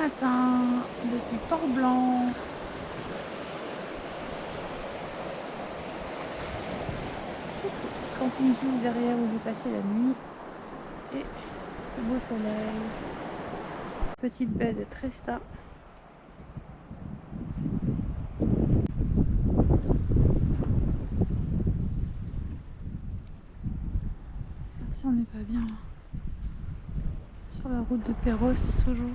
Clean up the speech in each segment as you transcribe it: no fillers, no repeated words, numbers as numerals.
matin depuis Port-Blanc. Tout petit camping juste derrière où j'ai passé la nuit. Et ce beau soleil. Petite baie de Tresta. Si on n'est pas bien là. Sur la route de Perros toujours.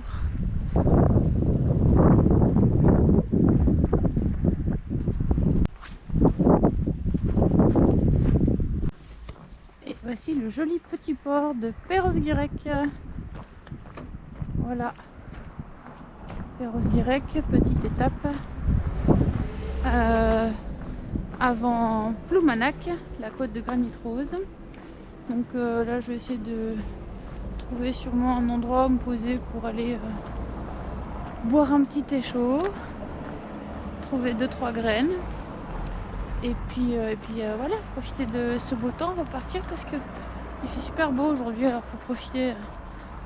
Et voici le joli petit port de Perros-Guirec. Voilà. Perros-Guirec, petite étape. Avant Ploumanac, la côte de Granit Rose. Donc là je vais essayer de trouver sûrement un endroit où me poser pour aller boire un petit thé chaud, trouver 2-3 graines et puis voilà, profiter de ce beau temps, repartir parce que il fait super beau aujourd'hui, alors faut profiter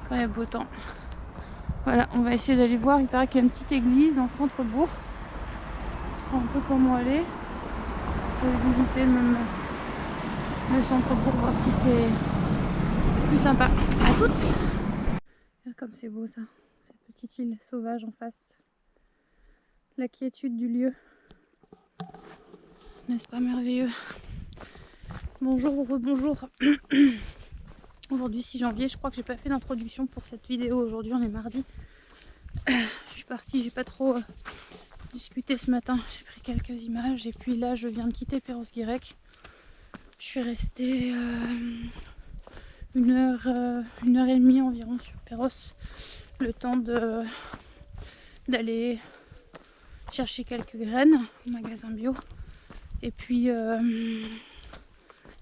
quand il y a beau temps. Voilà, on va essayer d'aller voir, il paraît qu'il y a une petite église en centre-bourg, un peu comment aller, je vais visiter même le centre-bourg, voir si c'est plus sympa. À toutes. Comme c'est beau ça, cette petite île sauvage en face, la quiétude du lieu, n'est-ce pas merveilleux? Bonjour ou rebonjour. Aujourd'hui 6 janvier, je crois que j'ai pas fait d'introduction pour cette vidéo. Aujourd'hui on est mardi. Je suis partie, j'ai pas trop discuté ce matin, j'ai pris quelques images et puis là je viens de quitter Perros-Guirec. Je suis restée 1h30 environ sur Perros, le temps d'aller chercher quelques graines au magasin bio et puis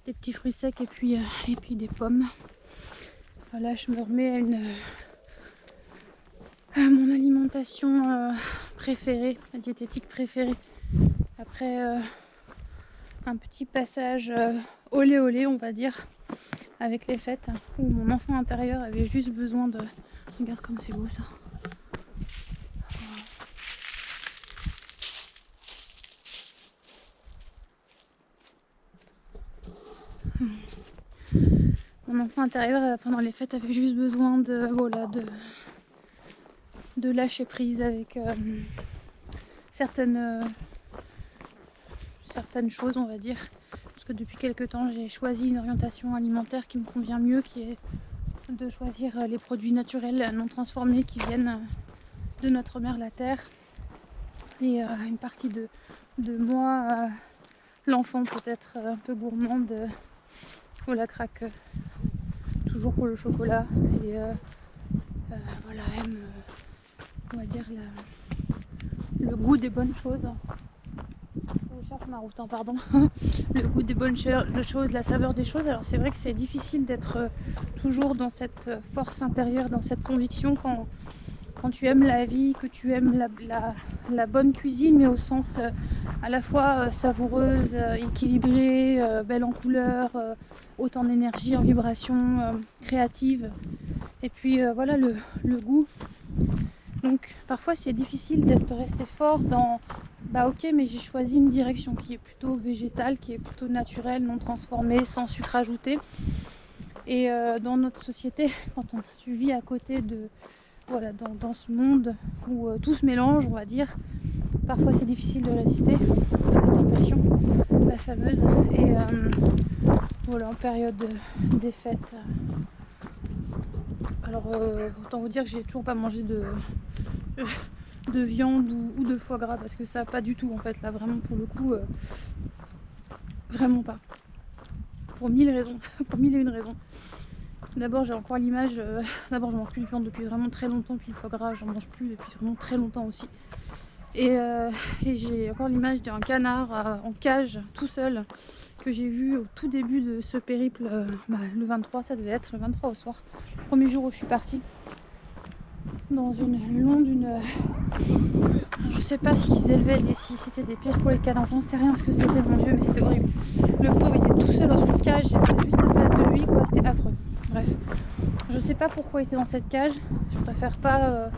des petits fruits secs et puis des pommes. Voilà, je me remets à mon alimentation préférée, ma diététique préférée après un petit passage olé olé on va dire avec les fêtes où mon enfant intérieur avait juste besoin de... Regarde comme c'est beau ça. Mon enfant intérieur pendant les fêtes avait juste besoin de voilà de lâcher prise avec certaines choses on va dire, parce que depuis quelques temps j'ai choisi une orientation alimentaire qui me convient mieux, qui est de choisir les produits naturels non transformés qui viennent de notre mère la terre, et une partie de moi, l'enfant peut-être un peu gourmande, voilà, craque toujours pour le chocolat et voilà, aime on va dire le goût des bonnes choses. Je cherche ma route, hein, pardon. Le goût des bonnes choses, la saveur des choses. Alors c'est vrai que c'est difficile d'être toujours dans cette force intérieure, dans cette conviction quand tu aimes la vie, que tu aimes la bonne cuisine, mais au sens à la fois savoureuse, équilibrée, belle en couleur, haute en énergie, en vibration, créative. Et puis voilà le goût. Donc parfois c'est difficile de rester fort dans bah ok, mais j'ai choisi une direction qui est plutôt végétale, qui est plutôt naturelle, non transformée, sans sucre ajouté. Et dans notre société, quand tu vis à côté de voilà, dans ce monde où tout se mélange, on va dire, parfois c'est difficile de résister à la tentation, la fameuse. Et voilà, en période des fêtes. Alors autant vous dire que j'ai toujours pas mangé de viande ou de foie gras, parce que ça pas du tout en fait, là vraiment pour le coup vraiment pas, pour 1000 raisons pour 1001 raisons. D'abord j'ai encore l'image, d'abord je mange plus de viande depuis vraiment très longtemps, puis le foie gras j'en mange plus depuis vraiment très longtemps aussi, et j'ai encore l'image d'un canard en cage tout seul que j'ai vu au tout début de ce périple, le 23, ça devait être le 23 au soir, le premier jour où je suis partie dans je sais pas s'ils élevaient si c'était des pièges pour les canards, j'en sais rien ce que c'était, mon dieu, mais c'était horrible. Le pauvre était tout seul dans une cage, j'avais juste la place de lui quoi, c'était affreux. Bref, je sais pas pourquoi il était dans cette cage, je préfère pas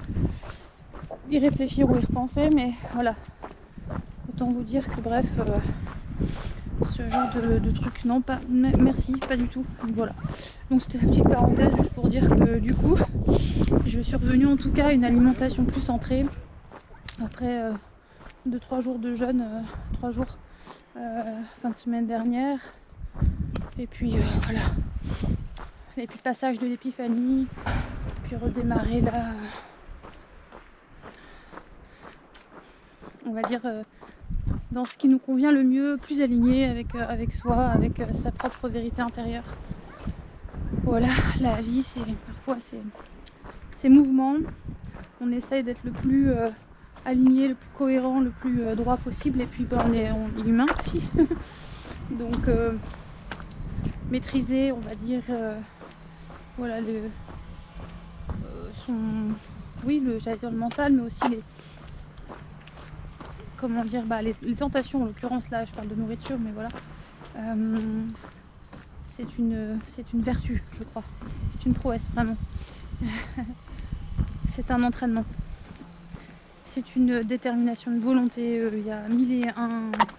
y réfléchir ou y repenser, mais voilà. Autant vous dire que bref, ce genre de truc, non, pas, merci, pas du tout. Donc voilà. Donc c'était la petite parenthèse juste pour dire que du coup, je suis revenue en tout cas à une alimentation plus centrée. Après 2-3 jours de jeûne, 3 jours fin de semaine dernière. Et puis voilà. Et puis passage de l'épiphanie. Puis redémarrer là. On va dire dans ce qui nous convient le mieux, plus aligné avec soi, avec sa propre vérité intérieure. Voilà, la vie, parfois c'est mouvement. On essaye d'être le plus aligné, le plus cohérent, le plus droit possible. Et puis on est humain aussi. Donc maîtriser, on va dire, voilà, j'allais dire le mental, mais aussi comment dire, les tentations, en l'occurrence là je parle de nourriture, mais voilà, c'est une vertu, je crois, c'est une prouesse vraiment. C'est un entraînement, c'est une détermination, une volonté, il y a 1001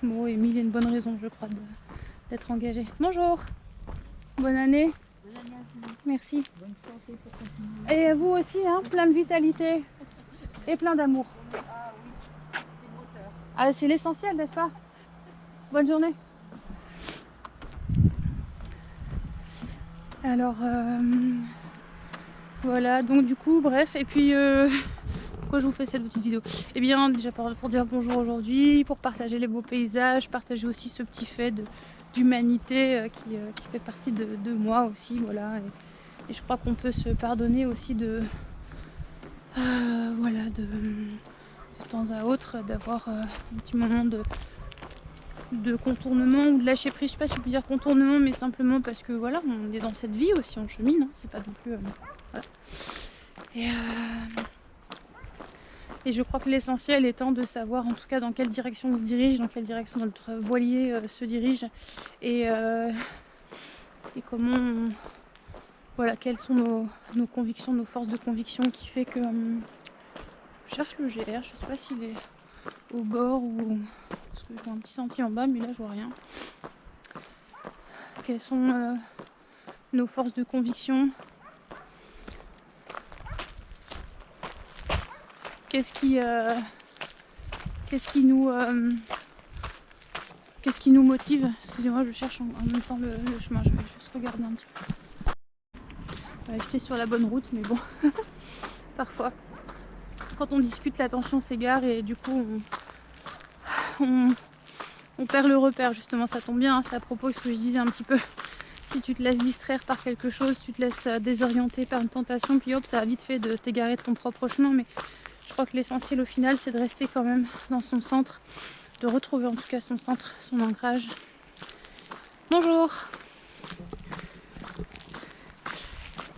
mots et 1001 bonnes raisons, je crois, d'être engagé. Bonjour, bonne année. Bonne année à vous. Merci. Bonne santé pour continuer. Et à vous aussi, hein, plein de vitalité et plein d'amour. Ah oui, c'est le moteur. Ah, c'est l'essentiel, n'est-ce pas? Bonne journée. Alors, voilà, donc du coup, bref, et puis, pourquoi je vous fais cette petite vidéo? Eh bien, déjà pour dire bonjour aujourd'hui, pour partager les beaux paysages, partager aussi ce petit fait d'humanité qui fait partie de moi aussi, voilà. Et je crois qu'on peut se pardonner aussi voilà, de temps à autre, d'avoir un petit moment de contournement ou de lâcher prise. Je sais pas si on peut dire contournement, mais simplement parce que voilà, on est dans cette vie aussi, on chemine, hein, c'est pas non plus voilà. Et je crois que l'essentiel étant de savoir en tout cas dans quelle direction on se dirige, dans quelle direction notre voilier se dirige, et comment voilà, quelles sont nos convictions, nos forces de conviction, qui fait que je cherche le GR, je sais pas s'il est au bord ou... Parce que je vois un petit sentier en bas, mais là je vois rien. Quelles sont nos forces de conviction? Qu'est-ce qui nous motive? Excusez-moi, je cherche en même temps le chemin, je vais juste regarder un petit peu. J'étais sur la bonne route, mais bon, parfois, quand on discute, l'attention s'égare et du coup, on perd le repère, justement. Ça tombe bien, hein, c'est à propos de ce que je disais un petit peu. Si tu te laisses distraire par quelque chose, tu te laisses désorienter par une tentation, puis hop, ça a vite fait de t'égarer de ton propre chemin. Mais je crois que l'essentiel au final, c'est de rester quand même dans son centre, de retrouver en tout cas son centre, son ancrage. Bonjour.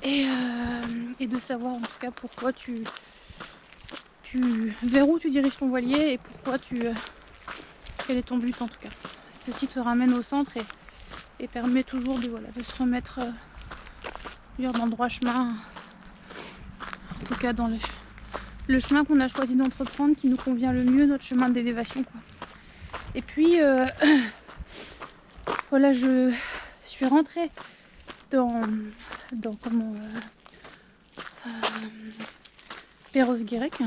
Et de savoir en tout cas pourquoi vers où tu diriges ton voilier et pourquoi quel est ton but en tout cas. Ceci te ramène au centre et permet toujours de se remettre dans le droit chemin, en tout cas dans le chemin qu'on a choisi d'entreprendre, qui nous convient le mieux, notre chemin d'élévation, quoi. Et puis voilà, je suis rentrée dans comment Perros-Guirec.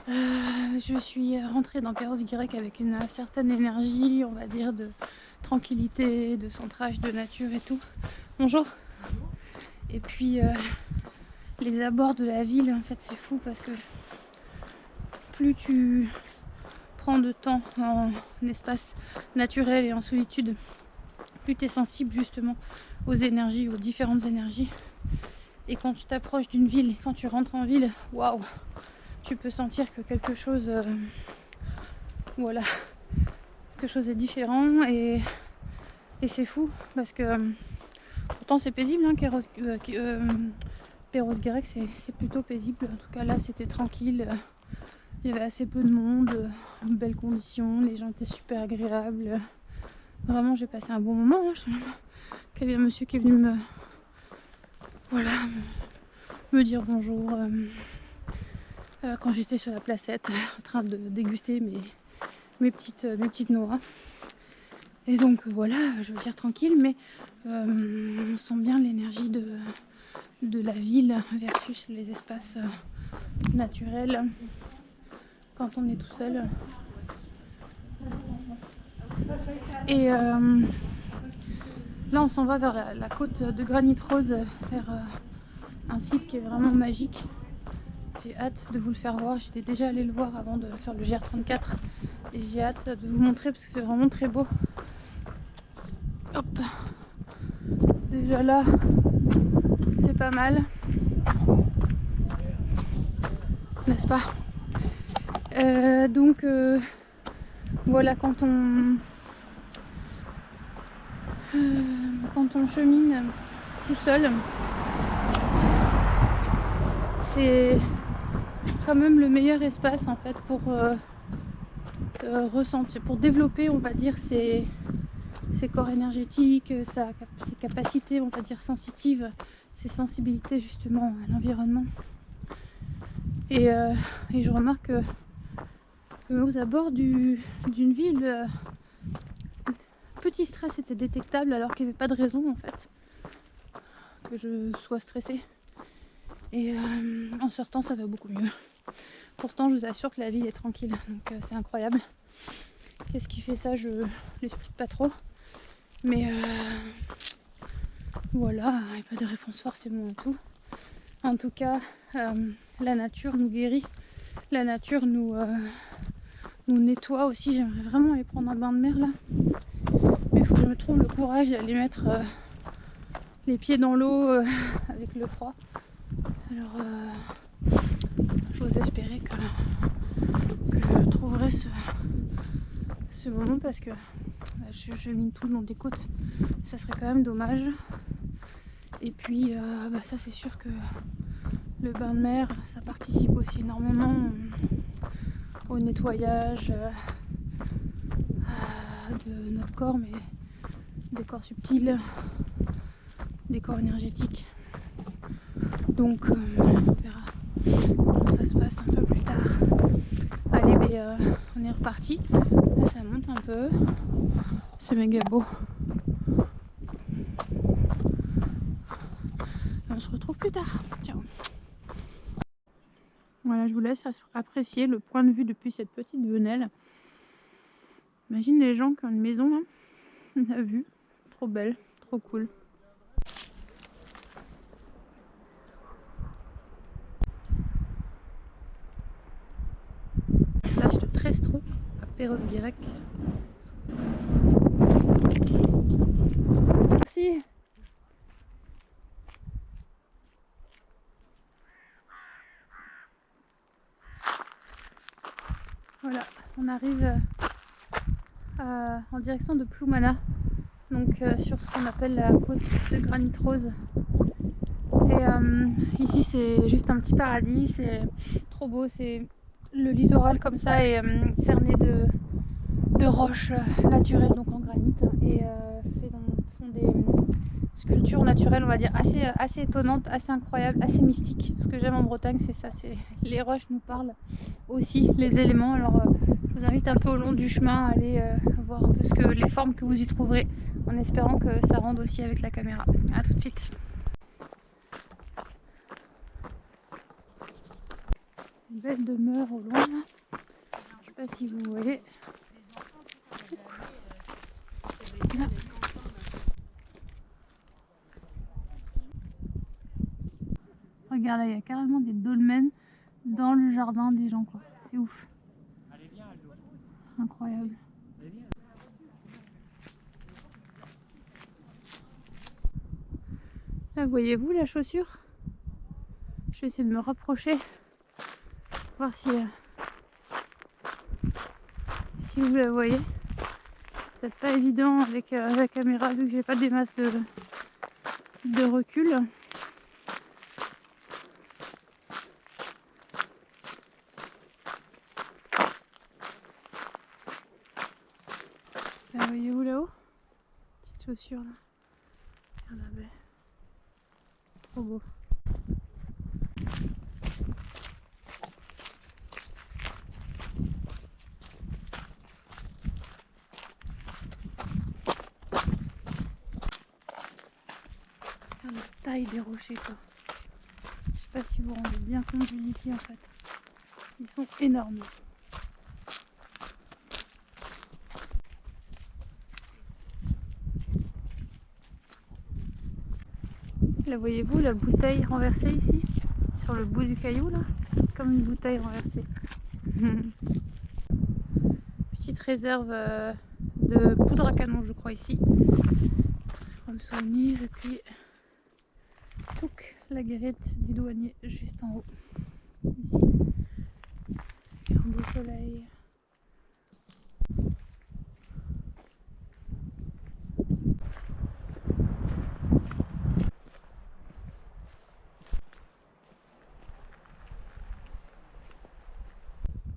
Je suis rentrée dans Perros-Guirec avec une certaine énergie, on va dire, de tranquillité, de centrage, de nature et tout. Bonjour. Et puis les abords de la ville, en fait, c'est fou parce que plus tu prends de temps en espace naturel et en solitude, plus tu es sensible justement aux énergies, aux différentes énergies. Et quand tu t'approches d'une ville, quand tu rentres en ville, waouh, tu peux sentir que quelque chose, voilà, quelque chose est différent et c'est fou parce que pourtant c'est paisible, hein, Perros-Guirec, c'est plutôt paisible. En tout cas là c'était tranquille, il y avait assez peu de monde, belles conditions, les gens étaient super agréables. Vraiment j'ai passé un bon moment, hein. Quel est un monsieur qui est venu me dire bonjour quand j'étais sur la placette en train de déguster mes petites noix. Et donc voilà, je veux dire tranquille, mais on sent bien l'énergie de la ville versus les espaces naturels quand on est tout seul. Et là on s'en va vers la côte de Granit Rose, vers un site qui est vraiment magique. J'ai hâte de vous le faire voir. J'étais déjà allée le voir avant de faire le GR34 et j'ai hâte de vous montrer parce que c'est vraiment très beau. Hop, déjà là c'est pas mal, n'est-ce pas? Donc voilà, quand on chemine tout seul, c'est quand même le meilleur espace en fait pour ressentir, pour développer, on va dire, ses corps énergétiques, ses capacités, on va dire, sensitives, ses sensibilités justement à l'environnement. Et je remarque que aux abords d'une ville, petit stress était détectable alors qu'il n'y avait pas de raison en fait que je sois stressée. Et en sortant ça va beaucoup mieux. Pourtant je vous assure que la ville est tranquille, donc c'est incroyable. Qu'est-ce qui fait ça? Je l'explique pas trop. Mais voilà, il n'y a pas de réponse forcément à tout. En tout cas, la nature nous guérit, la nature nous nettoie aussi. J'aimerais vraiment aller prendre un bain de mer là. Mais il faut que je me trouve le courage d'aller mettre les pieds dans l'eau avec le froid. Alors j'ose espérer que je trouverai ce moment parce que je mine tout le long des côtes. Ça serait quand même dommage. Et puis ça c'est sûr que le bain de mer, ça participe aussi énormément au nettoyage de notre corps, mais des corps subtils, des corps énergétiques. Donc on verra comment ça se passe un peu plus tard. Allez, on est reparti. Là ça monte un peu. C'est méga beau. On se retrouve plus tard. Ciao. Voilà, je vous laisse apprécier le point de vue depuis cette petite venelle. Imagine les gens qui ont une maison là. La vue, trop belle, trop cool. Plage de Trestro à Perros-Guirec. Merci. Voilà, on arrive en direction de Ploumana, donc sur ce qu'on appelle la côte de Granit Rose. Et ici c'est juste un petit paradis, c'est trop beau, c'est le littoral comme ça est cerné de roches naturelles, donc en granit, et font des sculptures naturelles, on va dire, assez étonnantes, assez incroyables, assez mystiques. Ce que j'aime en Bretagne, c'est ça, c'est les roches nous parlent aussi, les éléments. Alors je vous invite un peu au long du chemin à aller voir un peu les formes que vous y trouverez, en espérant que ça rende aussi avec la caméra. A tout de suite. Une belle demeure au loin. Je sais pas si vous voyez. Là. Regarde là, il y a carrément des dolmens dans le jardin des gens, quoi. C'est ouf. Incroyable. Là, voyez-vous la chaussure? Je vais essayer de me rapprocher, voir si vous la voyez. Peut-être pas évident avec la caméra vu que j'ai pas des masses de recul. La voyez-vous là-haut? Petite chaussure là. Regarde la baie. Trop beau. taille des rochers quoi. Je sais pas si vous vous rendez bien compte d'ici en fait. Ils sont énormes. Là voyez-vous la bouteille renversée ici, sur le bout du caillou là, comme une bouteille renversée. Petite réserve de poudre à canon je crois ici. Pour me souvenir et puis touc, la guérite du douanier juste en haut. Ici. Et un beau soleil.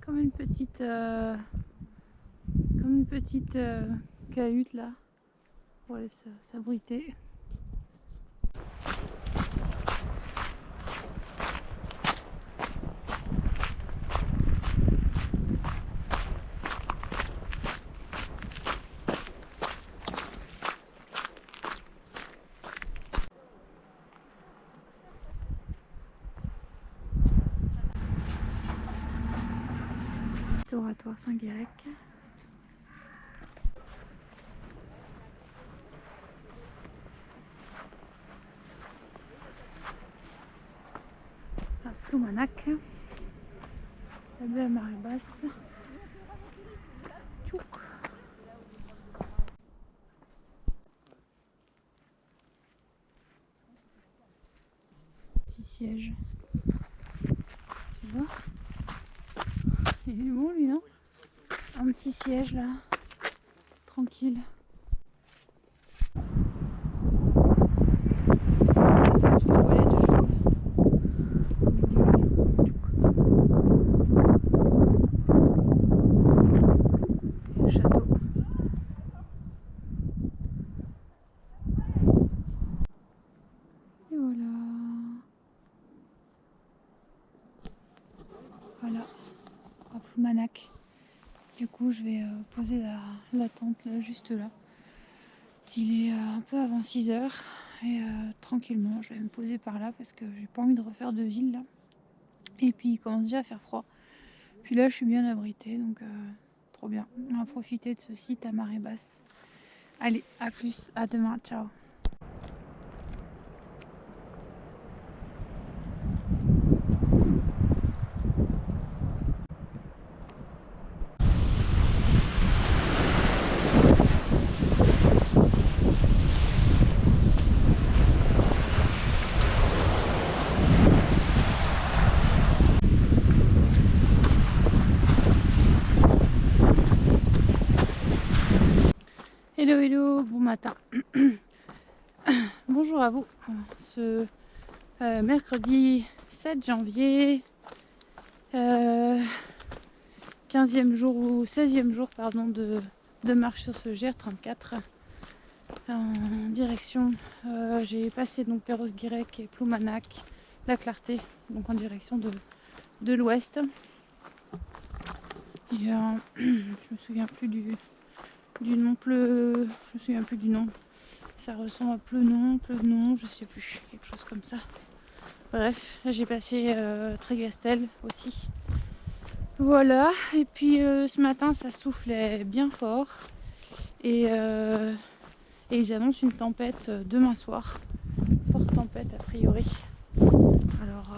Comme une petite cahute là pour aller s'abriter. Oratoire Saint-Guérec. À Ploumanac. La baie à marée basse. Tchouk. Petit siège. Tu vois? Il est bon lui, non? Un petit siège là, tranquille. Je vais voler de jour. Et le château. Et voilà. Voilà, à Ploumanac. Du coup, je vais poser la tente là, juste là. Il est un peu avant 6 h et tranquillement, je vais me poser par là parce que j'ai pas envie de refaire de ville là. Et puis il commence déjà à faire froid. Puis là, je suis bien abritée, donc trop bien. On va profiter de ce site à marée basse. Allez, à plus, à demain, ciao. Hello hello, bon matin. Bonjour à vous. Ce mercredi 7 janvier, 15e jour ou 16e jour pardon, de marche sur ce GR34 en direction. J'ai passé donc Perros-Guirec et Ploumanac, la Clarté, donc en direction de l'ouest. Et je me souviens plus du nom, je me souviens plus du nom. Ça ressemble à Pleunon, je sais plus, quelque chose comme ça. Bref, là j'ai passé Trégastel aussi. Voilà, et puis ce matin ça soufflait bien fort et ils annoncent une tempête demain soir. Forte tempête a priori. Alors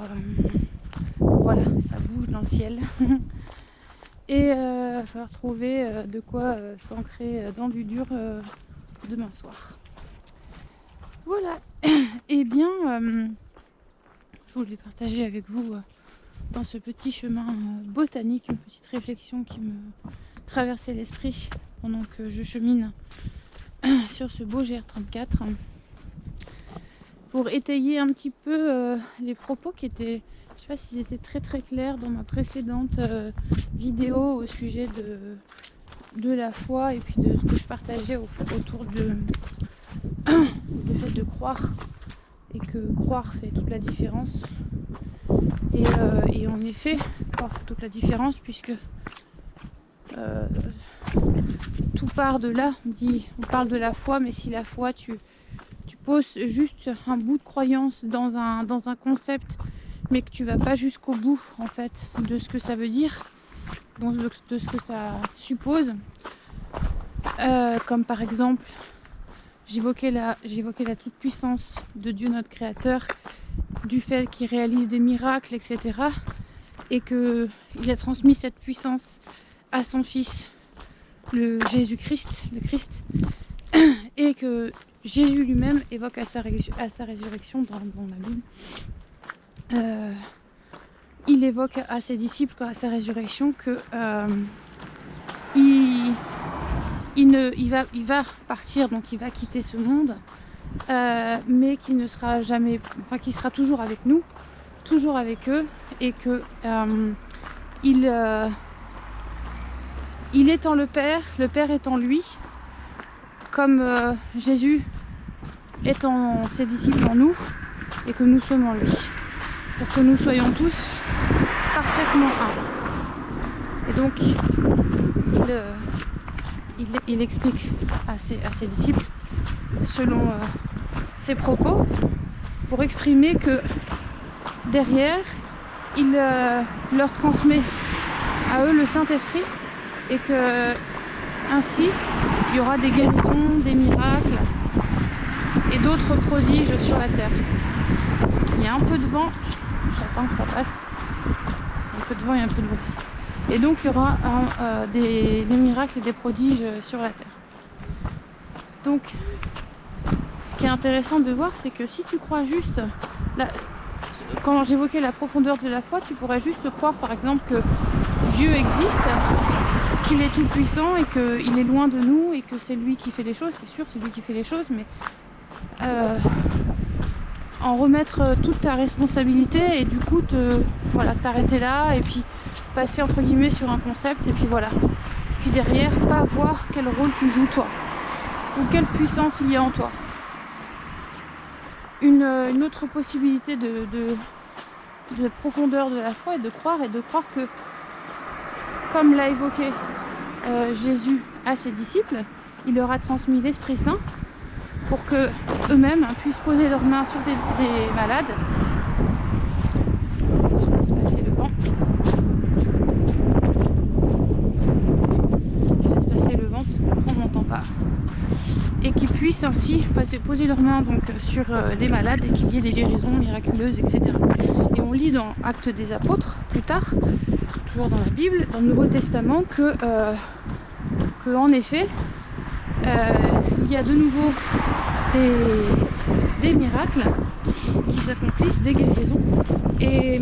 voilà, ça bouge dans le ciel. Et il va falloir trouver de quoi s'ancrer dans du dur demain soir. Voilà, et bien je voulais partager avec vous dans ce petit chemin botanique une petite réflexion qui me traversait l'esprit pendant que je chemine sur ce beau GR34 pour étayer un petit peu les propos qui étaient, je sais pas s'ils étaient très très clairs dans ma précédente vidéo au sujet de la foi et puis de ce que je partageais autour du fait de croire et que croire fait toute la différence. Et en effet, croire fait toute la différence puisque tout part de là. On parle de la foi, mais si la foi tu tu poses juste un bout de croyance dans un concept, mais que tu vas pas jusqu'au bout en fait de ce que ça veut dire, de ce que ça suppose, comme par exemple j'évoquais la toute-puissance de Dieu notre Créateur, du fait qu'il réalise des miracles, etc. Et qu'il a transmis cette puissance à son Fils, le Jésus-Christ, le Christ, et que Jésus lui-même évoque à sa résurrection dans la Bible. Il évoque à ses disciples à sa résurrection que il va partir, donc il va quitter ce monde, mais qu'il ne sera jamais, enfin qu'il sera toujours avec nous, toujours avec eux, et que il est en le Père est en lui, comme Jésus est en ses disciples en nous, et que nous sommes en lui, pour que nous soyons tous parfaitement un. Et donc il explique à ses disciples, selon ses propos, pour exprimer que derrière, il leur transmet à eux le Saint-Esprit, et que ainsi il y aura des guérisons, des miracles et d'autres prodiges sur la terre. Il y a un peu de vent, j'attends que ça passe, un peu de vent et un peu de bruit. Et donc il y aura des miracles et des prodiges sur la terre. Donc ce qui est intéressant de voir, c'est que si tu crois juste, quand j'évoquais la profondeur de la foi, tu pourrais juste croire par exemple que Dieu existe, qu'il est tout puissant et qu'il est loin de nous et que c'est lui qui fait les choses. C'est sûr, c'est lui qui fait les choses, mais en remettre toute ta responsabilité et du coup t'arrêter là et puis passer entre guillemets sur un concept, et puis voilà. Puis derrière, pas voir quel rôle tu joues toi, ou quelle puissance il y a en toi. Une autre possibilité de profondeur de la foi est de croire que, comme l'a évoqué Jésus à ses disciples, il leur a transmis l'Esprit Saint pour que eux-mêmes puissent poser leurs mains sur des malades. Je laisse passer le vent. Parce qu'on n'entend pas, et qu'ils puissent ainsi poser leurs mains donc sur les malades et qu'il y ait des guérisons miraculeuses, etc. Et on lit dans Actes des Apôtres, plus tard, toujours dans la Bible, dans le Nouveau Testament, que en effet, il y a de nouveau des miracles qui s'accomplissent, des guérisons, et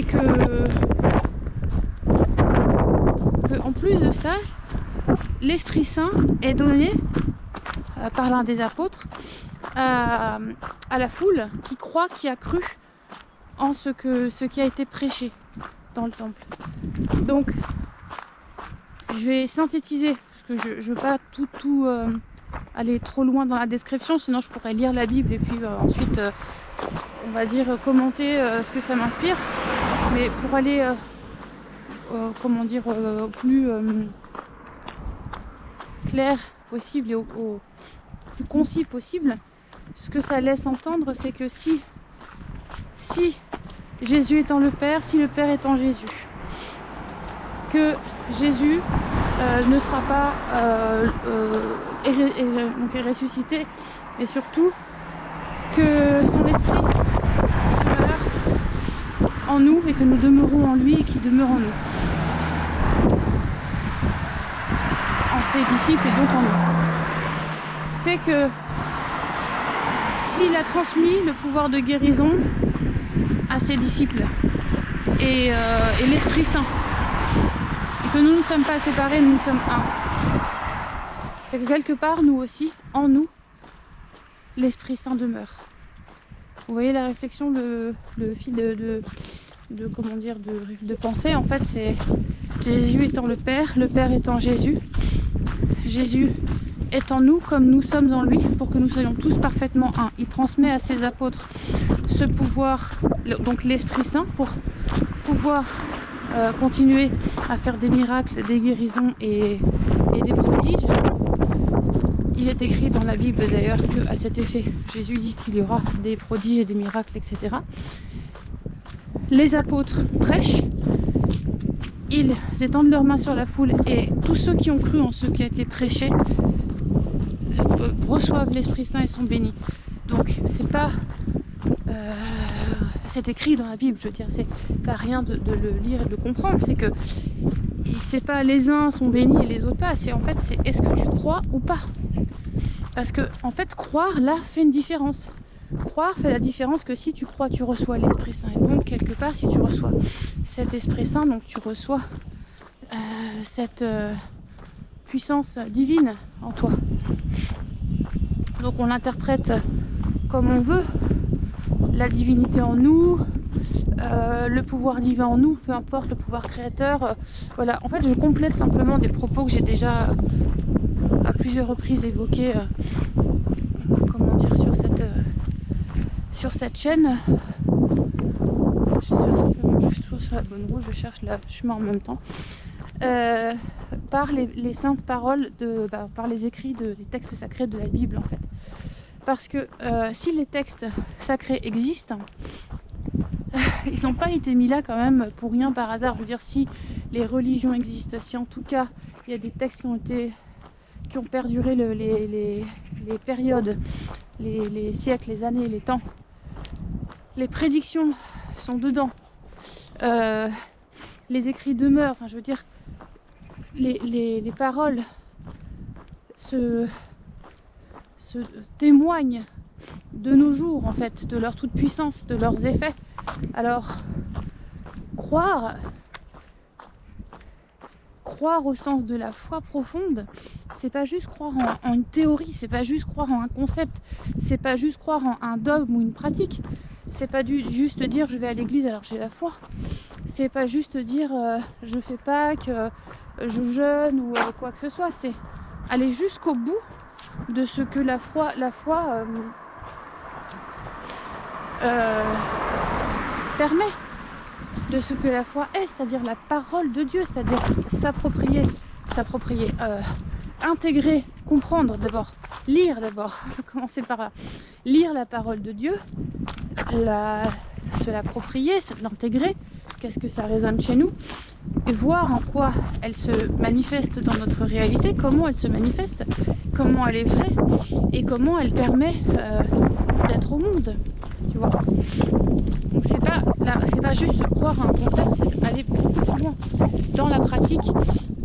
que en plus de ça, l'Esprit Saint est donné par l'un des apôtres à la foule qui croit, qui a cru en ce qui a été prêché dans le temple. Donc, je vais synthétiser, parce que je ne veux pas tout aller trop loin dans la description, sinon je pourrais lire la Bible et puis ensuite, on va dire, commenter ce que ça m'inspire. Mais pour aller, plus clair possible et au plus concis possible, ce que ça laisse entendre, c'est que si Jésus est en le Père, si le Père est en Jésus, que Jésus ne sera pas ressuscité, et surtout que son esprit demeure en nous et que nous demeurons en lui et qu'il demeure en nous, en ses disciples et donc en nous, fait que s'il a transmis le pouvoir de guérison à ses disciples et l'Esprit Saint, et que nous ne sommes pas séparés, nous sommes un, et que quelque part nous aussi, en nous, l'Esprit Saint demeure. Vous voyez la réflexion, le fil de pensée, en fait, c'est Jésus étant le Père étant Jésus, Jésus est en nous comme nous sommes en lui, pour que nous soyons tous parfaitement un. Il transmet à ses apôtres ce pouvoir, donc l'Esprit Saint, pour pouvoir continuer à faire des miracles, des guérisons et des prodiges. Il est écrit dans la Bible d'ailleurs qu'à cet effet, Jésus dit qu'il y aura des prodiges et des miracles, etc. Les apôtres prêchent, ils étendent leurs mains sur la foule et tous ceux qui ont cru en ce qui a été prêché reçoivent l'Esprit Saint et sont bénis. Donc c'est pas... c'est écrit dans la Bible, je veux dire, c'est pas rien de le lire et de le comprendre, c'est que c'est pas les uns sont bénis et les autres pas, c'est en fait c'est est-ce que tu crois ou pas. Parce que en fait croire là fait une différence. Croire fait la différence que si tu crois tu reçois l'Esprit Saint. Et donc quelque part si tu reçois cet Esprit Saint, donc tu reçois cette puissance divine en toi. Donc on l'interprète comme on veut, la divinité en nous, le pouvoir divin en nous, peu importe le pouvoir créateur. Voilà, en fait je complète simplement des propos que j'ai déjà à plusieurs reprises évoqués comment dire, sur cette chaîne. J'espère simplement que je suis toujours sur la bonne route, je cherche le chemin en même temps. Par les saintes paroles, par les écrits, les textes sacrés de la Bible en fait. Parce que si les textes sacrés existent, ils n'ont pas été mis là quand même pour rien par hasard. Je veux dire, si les religions existent, si en tout cas il y a des textes qui ont perduré les périodes, les siècles, les années, les temps, les prédictions sont dedans, les écrits demeurent, enfin je veux dire, les paroles se témoignent de nos jours en fait, de leur toute puissance, de leurs effets. Alors croire au sens de la foi profonde, c'est pas juste croire en une théorie, c'est pas juste croire en un concept, c'est pas juste croire en un dogme ou une pratique, c'est pas juste dire je vais à l'église alors j'ai la foi, c'est pas juste dire je fais Pâques, je jeûne ou quoi que ce soit, c'est aller jusqu'au bout de ce que la foi permet, de ce que la foi est, c'est-à-dire la parole de Dieu, c'est-à-dire s'approprier, intégrer, comprendre d'abord, lire d'abord, commencer par là, lire la parole de Dieu, se l'approprier, l'intégrer, qu'est-ce que ça résonne chez nous, et voir en quoi elle se manifeste dans notre réalité, comment elle se manifeste, comment elle est vraie, et comment elle permet d'être au monde, tu vois. Donc c'est pas juste croire à un concept, c'est aller beaucoup plus loin dans la pratique,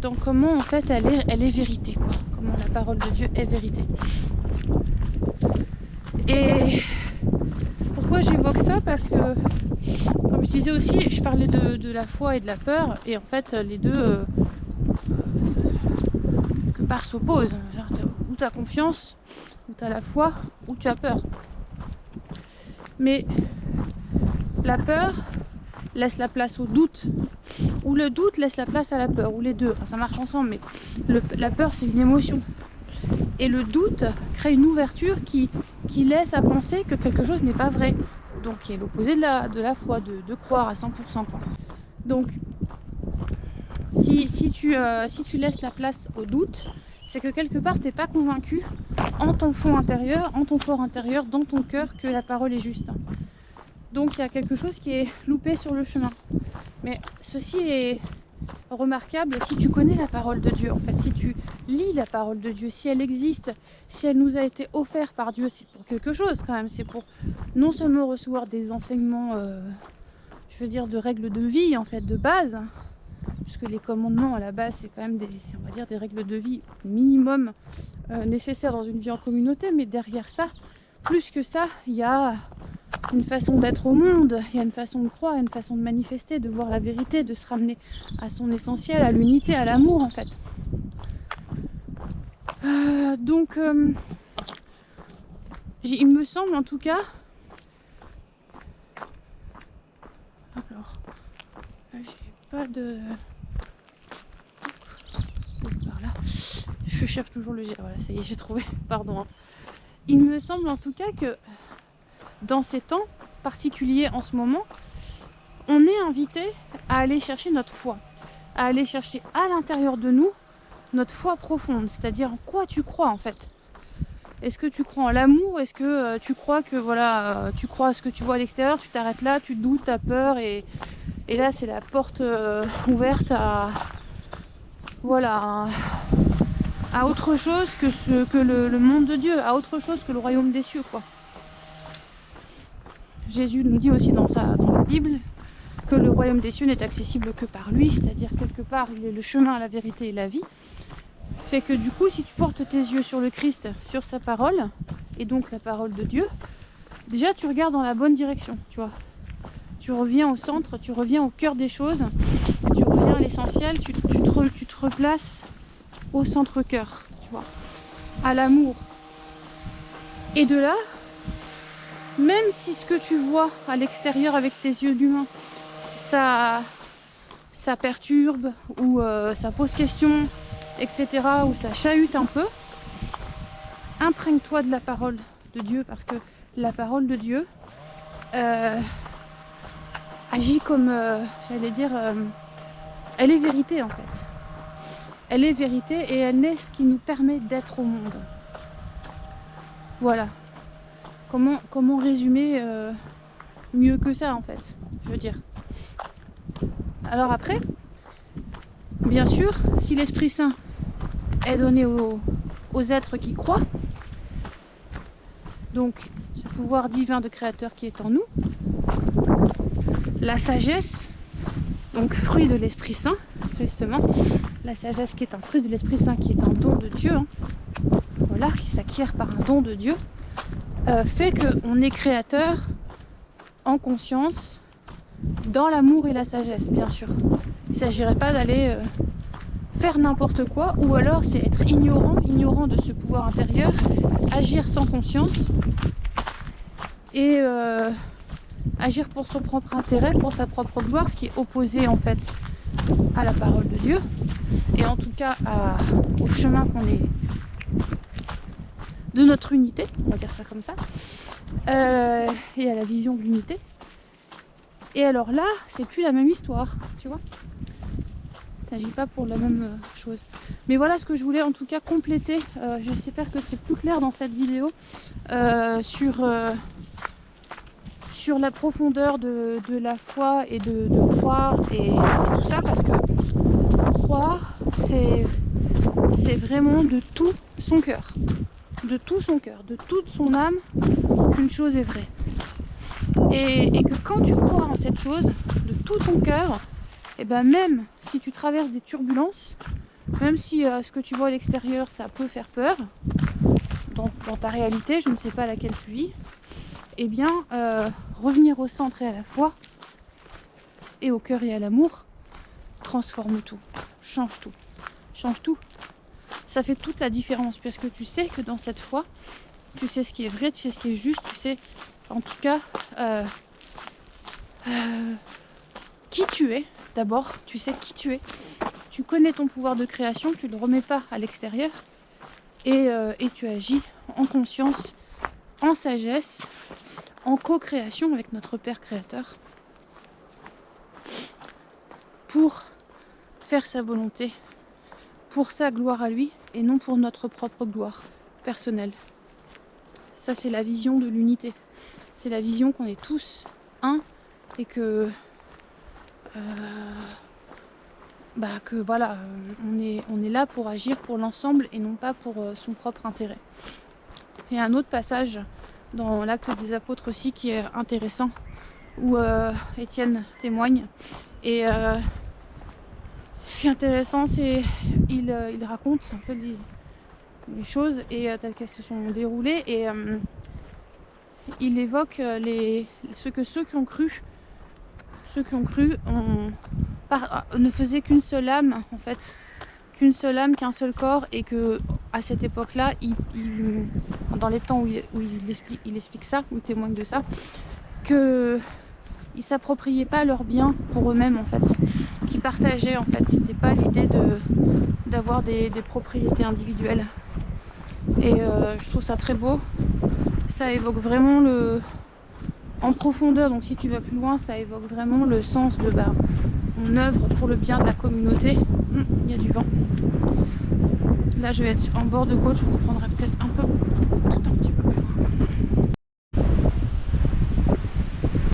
dans comment en fait elle est vérité, quoi. Comment la parole de Dieu est vérité. Et pourquoi j'évoque ça? Parce que, comme je disais aussi, je parlais de la foi et de la peur, et en fait les deux quelque part s'opposent. Ou tu as confiance, ou tu as la foi, ou tu as peur. Mais la peur laisse la place au doute, ou le doute laisse la place à la peur, ou les deux. Enfin, ça marche ensemble, mais la peur c'est une émotion. Et le doute crée une ouverture qui laisse à penser que quelque chose n'est pas vrai. Donc qui est l'opposé de la foi, de croire à 100%. Quoi. Donc si tu laisses la place au doute, c'est que quelque part tu n'es pas convaincu en ton fond intérieur, en ton fort intérieur, dans ton cœur que la parole est juste. Donc il y a quelque chose qui est loupé sur le chemin. Mais ceci est remarquable si tu connais la parole de Dieu, en fait, si tu lis la parole de Dieu, si elle existe, si elle nous a été offerte par Dieu, c'est pour quelque chose quand même, c'est pour non seulement recevoir des enseignements, je veux dire, de règles de vie, en fait, de base, puisque les commandements à la base c'est quand même on va dire des règles de vie minimum nécessaires dans une vie en communauté, mais derrière ça, plus que ça, il y a une façon d'être au monde, il y a une façon de croire, une façon de manifester, de voir la vérité, de se ramener à son essentiel, à l'unité, à l'amour en fait. Donc il me semble en tout cas, alors j'ai pas de par là, je cherche toujours le voilà, ça y est, j'ai trouvé, pardon hein. Il me semble en tout cas que dans ces temps particuliers en ce moment, on est invité à aller chercher notre foi, à aller chercher à l'intérieur de nous notre foi profonde, c'est-à-dire en quoi tu crois en fait. Est-ce que tu crois en l'amour? Est-ce que tu crois que voilà, tu crois à ce que tu vois à l'extérieur, tu t'arrêtes là, tu doutes, tu as peur et là c'est la porte ouverte à voilà à autre chose que le monde de Dieu, à autre chose que le royaume des cieux, quoi. Jésus nous dit aussi dans la Bible que le royaume des cieux n'est accessible que par lui, c'est-à-dire quelque part il est le chemin, la vérité et la vie. Fait que du coup, si tu portes tes yeux sur le Christ, sur sa parole, et donc la parole de Dieu, déjà tu regardes dans la bonne direction, tu vois. Tu reviens au centre, tu reviens au cœur des choses, tu reviens à l'essentiel, tu te replaces au centre-cœur, tu vois, à l'amour. Et de là, même si ce que tu vois à l'extérieur avec tes yeux d'humain, ça perturbe ou ça pose question, etc., ou ça chahute un peu, imprègne-toi de la parole de Dieu, parce que la parole de Dieu agit comme, j'allais dire, elle est vérité en fait. Elle est vérité et elle est ce qui nous permet d'être au monde. Voilà. Comment résumer mieux que ça en fait, je veux dire. Alors après, bien sûr, si l'Esprit Saint est donné aux êtres qui croient, donc ce pouvoir divin de créateur qui est en nous, la sagesse, donc fruit de l'Esprit Saint, justement, la sagesse qui est un fruit de l'Esprit Saint, qui est un don de Dieu, hein, voilà, qui s'acquiert par un don de Dieu, fait qu'on est créateur en conscience, dans l'amour et la sagesse, bien sûr. Il ne s'agirait pas d'aller faire n'importe quoi, ou alors c'est être ignorant de ce pouvoir intérieur, agir sans conscience et agir pour son propre intérêt, pour sa propre gloire, ce qui est opposé en fait à la parole de Dieu et en tout cas au chemin qu'on est de notre unité, on va dire ça comme ça, et à la vision de l'unité. Et alors là, c'est plus la même histoire, tu vois. T'agis pas pour la même chose. Mais voilà ce que je voulais en tout cas compléter. J'espère que c'est plus clair dans cette vidéo sur la profondeur de la foi et de croire et tout ça, parce que croire, c'est vraiment de tout son cœur. De tout son cœur, de toute son âme, qu'une chose est vraie. Et que quand tu crois en cette chose, de tout ton cœur, et ben même si tu traverses des turbulences, même si ce que tu vois à l'extérieur, ça peut faire peur, dans ta réalité, je ne sais pas laquelle tu vis, et bien revenir au centre et à la foi, et au cœur et à l'amour, transforme tout, change tout, change tout. Ça fait toute la différence, parce que tu sais que dans cette foi, tu sais ce qui est vrai, tu sais ce qui est juste, tu sais en tout cas qui tu es. D'abord, tu sais qui tu es, tu connais ton pouvoir de création, tu ne le remets pas à l'extérieur et tu agis en conscience, en sagesse, en co-création avec notre Père Créateur pour faire sa volonté, pour sa gloire à lui et non pour notre propre gloire personnelle. Ça, c'est la vision de l'unité. C'est la vision qu'on est tous un et que voilà, on est là pour agir pour l'ensemble et non pas pour son propre intérêt. Il y a un autre passage dans l'Acte des Apôtres aussi qui est intéressant, où Étienne témoigne. Et ce qui est intéressant, c'est il raconte un peu les choses et telles qu'elles se sont déroulées, et il évoque ceux qui ont cru ne faisaient qu'une seule âme en fait, qu'une seule âme, qu'un seul corps, et que à cette époque-là, dans les temps où il explique ça, où il témoigne de ça, que ils s'appropriaient pas leurs biens pour eux-mêmes en fait, qu'ils partageaient en fait. C'était pas l'idée d'avoir des propriétés individuelles. Et je trouve ça très beau. Ça évoque vraiment en profondeur. Donc si tu vas plus loin, ça évoque vraiment le sens de on œuvre pour le bien de la communauté. Il y a du vent. Là je vais être en bord de côte, je vous reprendrai peut-être un peu, tout un petit peu.